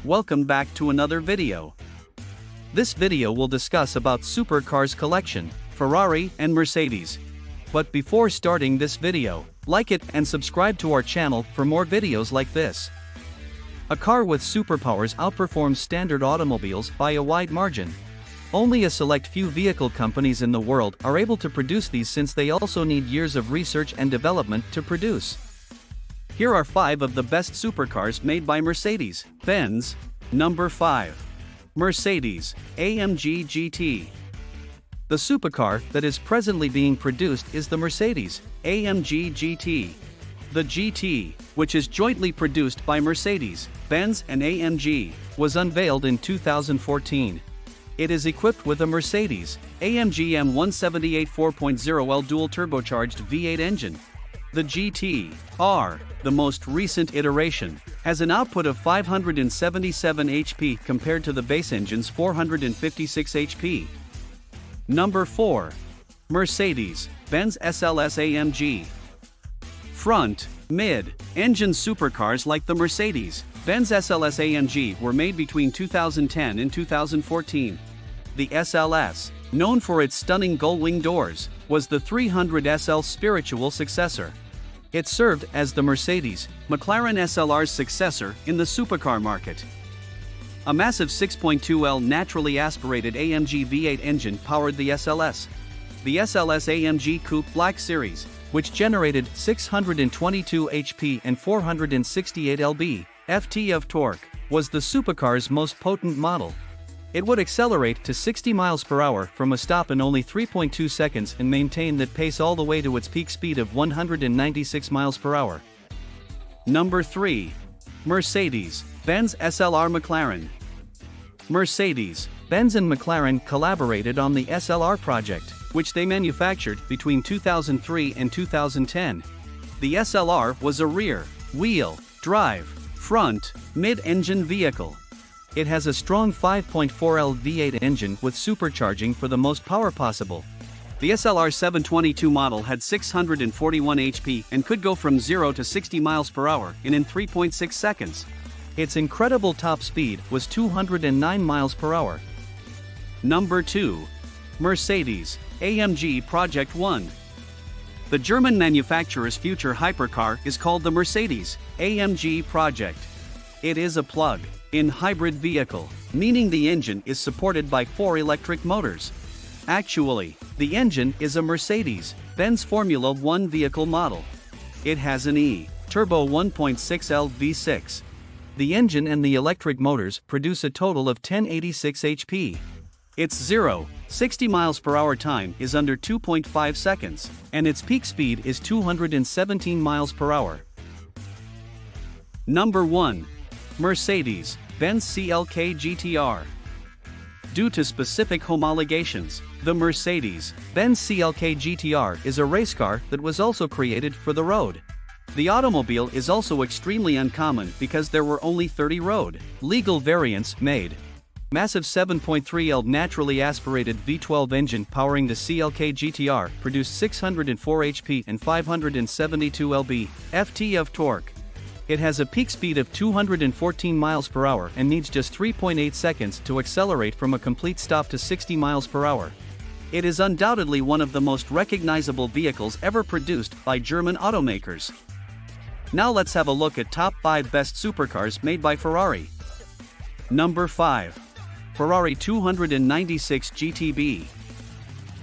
Welcome back to another video. This video will discuss about supercars collection, Ferrari and Mercedes. But before starting this video, like it and subscribe to our channel for more videos like this. A car with superpowers outperforms standard automobiles by a wide margin. Only a select few vehicle companies in the world are able to produce these, since they also need years of research and development to produce. Here are 5 of the best supercars made by Mercedes-Benz. Number 5. Mercedes AMG GT. The supercar that is presently being produced is the Mercedes AMG GT. The GT, which is jointly produced by Mercedes-Benz and AMG, was unveiled in 2014. It is equipped with a Mercedes AMG M178 4.0L dual-turbocharged V8 engine. The GT-R, the most recent iteration, has an output of 577 HP compared to the base engine's 456 HP. Number 4. Mercedes-Benz SLS AMG. Front, mid-engine supercars like the Mercedes-Benz SLS AMG were made between 2010 and 2014. The SLS, known for its stunning gull-wing doors, was the 300SL's spiritual successor. It served as the Mercedes-McLaren SLR's successor in the supercar market. A massive 6.2L naturally aspirated AMG V8 engine powered the SLS. The SLS AMG Coupe Black Series, which generated 622 HP and 468 lb-ft of torque, was the supercar's most potent model. It would accelerate to 60 miles per hour from a stop in only 3.2 seconds and maintain that pace all the way to its peak speed of 196 miles per hour. Number 3. Mercedes-Benz SLR McLaren. Mercedes-Benz and McLaren collaborated on the SLR project, which they manufactured between 2003 and 2010. The SLR was a rear-wheel drive, front, mid-engine vehicle. It has a strong 5.4L V8 engine with supercharging for the most power possible. The SLR 722 model had 641 HP and could go from 0 to 60 miles per hour in 3.6 seconds. Its incredible top speed was 209 miles per hour. Number 2. Mercedes AMG Project 1. The German manufacturer's future hypercar is called the Mercedes AMG Project. It is a plug-in hybrid vehicle, meaning the engine is supported by 4 electric motors. Actually, the engine is a Mercedes-Benz Formula 1 vehicle model. It has an E-turbo 1.6L V6. The engine and the electric motors produce a total of 1086 HP. Its 0-60 miles per hour time is under 2.5 seconds, and its peak speed is 217 miles per hour. Number 1. Mercedes-Benz CLK GTR. Due to specific homologations, the Mercedes-Benz CLK GTR is a race car that was also created for the road. The automobile is also extremely uncommon because there were only 30 road-legal variants made. Massive 7.3L naturally aspirated V12 engine powering the CLK GTR produced 604 HP and 572 lb-ft of torque. It has a peak speed of 214 miles per hour and needs just 3.8 seconds to accelerate from a complete stop to 60 miles per hour. It is undoubtedly one of the most recognizable vehicles ever produced by German automakers. Now let's have a look at top 5 best supercars made by Ferrari. Number 5. Ferrari 296 GTB.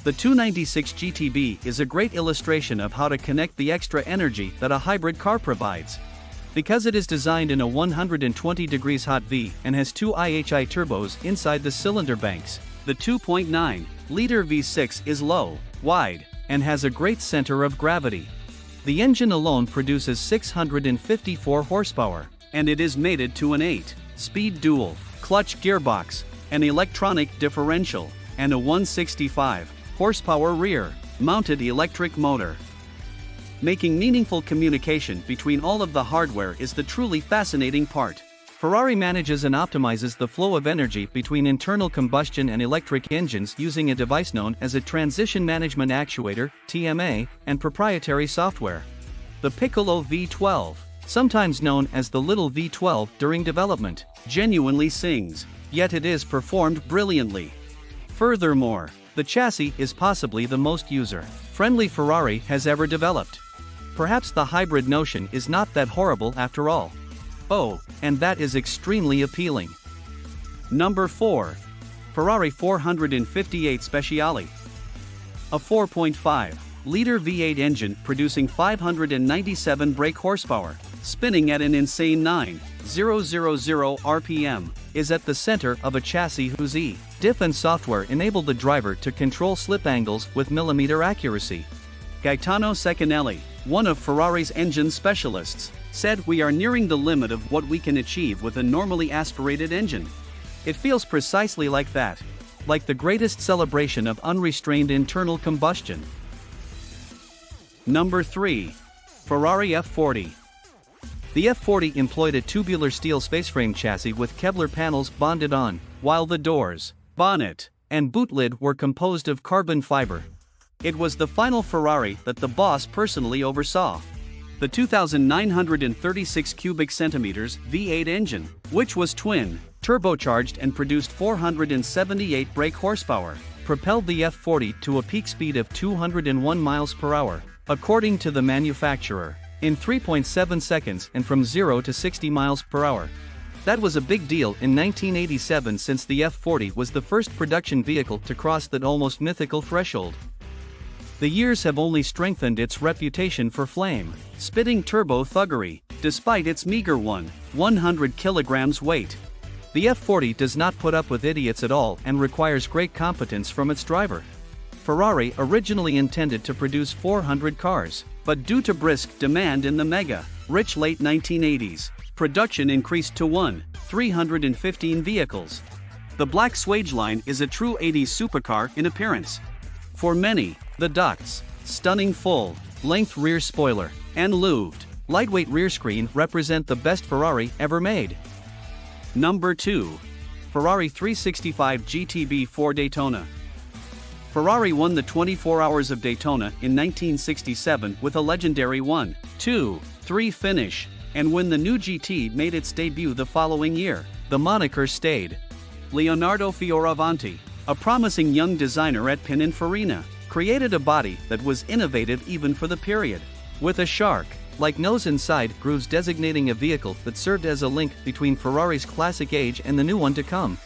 The 296 GTB is a great illustration of how to connect the extra energy that a hybrid car provides. Because it is designed in a 120 degrees hot V and has 2 IHI turbos inside the cylinder banks, the 2.9-liter V6 is low, wide, and has a great center of gravity. The engine alone produces 654 horsepower, and it is mated to an 8-speed dual-clutch gearbox, an electronic differential, and a 165 horsepower rear-mounted electric motor. Making meaningful communication between all of the hardware is the truly fascinating part. Ferrari manages and optimizes the flow of energy between internal combustion and electric engines using a device known as a Transition Management Actuator (TMA) and proprietary software. The Piccolo V12 sometimes known as the Little V12 during development, genuinely sings, yet it is performed brilliantly. Furthermore, the chassis is possibly the most user-friendly Ferrari has ever developed. Perhaps the hybrid notion is not that horrible after all. Oh, and that is extremely appealing. Number 4. Ferrari 458 Speciale. A 4.5-liter V8 engine producing 597 brake horsepower, spinning at an insane 9,000 RPM, is at the center of a chassis whose diff and software enable the driver to control slip angles with millimeter accuracy. Gaetano Cecchinelli, one of Ferrari's engine specialists, said, "We are nearing the limit of what we can achieve with a normally aspirated engine. It feels precisely like that. Like the greatest celebration of unrestrained internal combustion." Number 3. Ferrari F40. The F40 employed a tubular steel spaceframe chassis with Kevlar panels bonded on, while the doors, bonnet, and boot lid were composed of carbon fiber. It was the final Ferrari that the boss personally oversaw. The 2,936 cubic centimeters V8 engine, which was twin, turbocharged and produced 478 brake horsepower, propelled the F40 to a peak speed of 201 miles per hour, according to the manufacturer, in 3.7 seconds and from 0 to 60 miles per hour. That was a big deal in 1987 since the F40 was the first production vehicle to cross that almost mythical threshold. The years have only strengthened its reputation for flame-spitting turbo thuggery, despite its meager 100 kilograms weight. The F40 does not put up with idiots at all and requires great competence from its driver. Ferrari originally intended to produce 400 cars, but due to brisk demand in the mega-rich late 1980s, production increased to 315 vehicles. The black Swage line is a true 80s supercar in appearance. For many, the ducts, stunning full-length rear spoiler, and louved, lightweight rear screen represent the best Ferrari ever made. Number 2. Ferrari 365 GTB for Daytona. Ferrari won the 24 Hours of Daytona in 1967 with a legendary 1-2-3 finish, and when the new GT made its debut the following year, the moniker stayed. Leonardo Fioravanti, a promising young designer at Pininfarina, created a body that was innovative even for the period, with a shark-like nose inside grooves designating a vehicle that served as a link between Ferrari's classic age and the new one to come.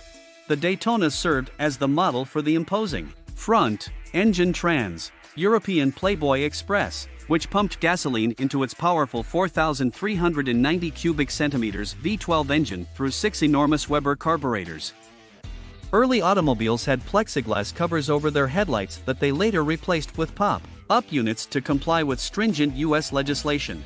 The Daytona served as the model for the imposing front-engine trans-European Playboy Express, which pumped gasoline into its powerful 4,390 cubic centimeters V12 engine through 6 enormous Weber carburetors. Early automobiles had plexiglass covers over their headlights that they later replaced with pop-up units to comply with stringent U.S. legislation.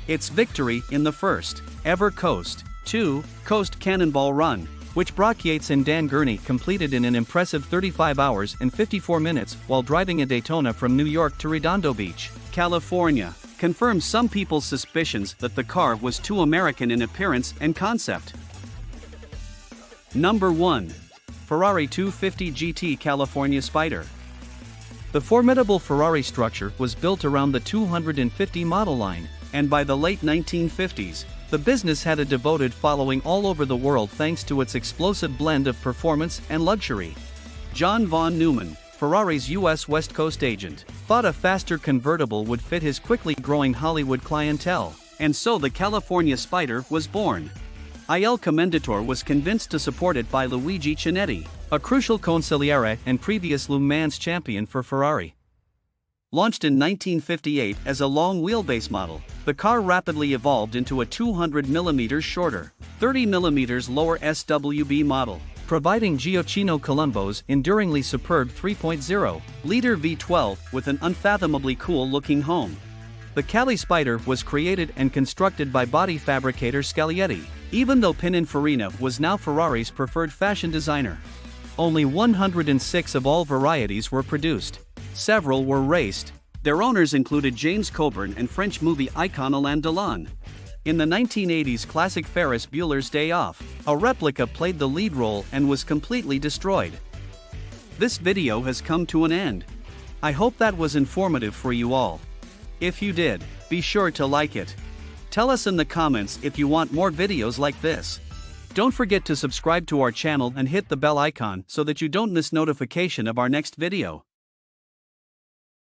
Its victory in the first ever Coast-to-Coast Cannonball Run, which Brock Yates and Dan Gurney completed in an impressive 35 hours and 54 minutes while driving a Daytona from New York to Redondo Beach, California, confirms some people's suspicions that the car was too American in appearance and concept. Number 1. Ferrari 250 GT California Spyder. The formidable Ferrari structure was built around the 250 model line, and by the late 1950s, the business had a devoted following all over the world thanks to its explosive blend of performance and luxury. John von Neumann, Ferrari's U.S. West Coast agent, thought a faster convertible would fit his quickly growing Hollywood clientele, and so the California Spyder was born. Il Commendatore was convinced to support it by Luigi Chinetti, a crucial consigliere and previous Le Mans champion for Ferrari. Launched in 1958 as a long wheelbase model, the car rapidly evolved into a 200mm shorter, 30mm lower SWB model, providing Gioacchino Colombo's enduringly superb 3.0-liter V12 with an unfathomably cool-looking home. The Cali Spyder was created and constructed by body fabricator Scaglietti, even though Pininfarina was now Ferrari's preferred fashion designer. Only 106 of all varieties were produced. Several were raced. Their owners included James Coburn and French movie icon Alain Delon. In the 1980s classic Ferris Bueller's Day Off, a replica played the lead role and was completely destroyed. This video has come to an end. I hope that was informative for you all. If you did, be sure to like it. Tell us in the comments if you want more videos like this. Don't forget to subscribe to our channel and hit the bell icon so that you don't miss notification of our next video.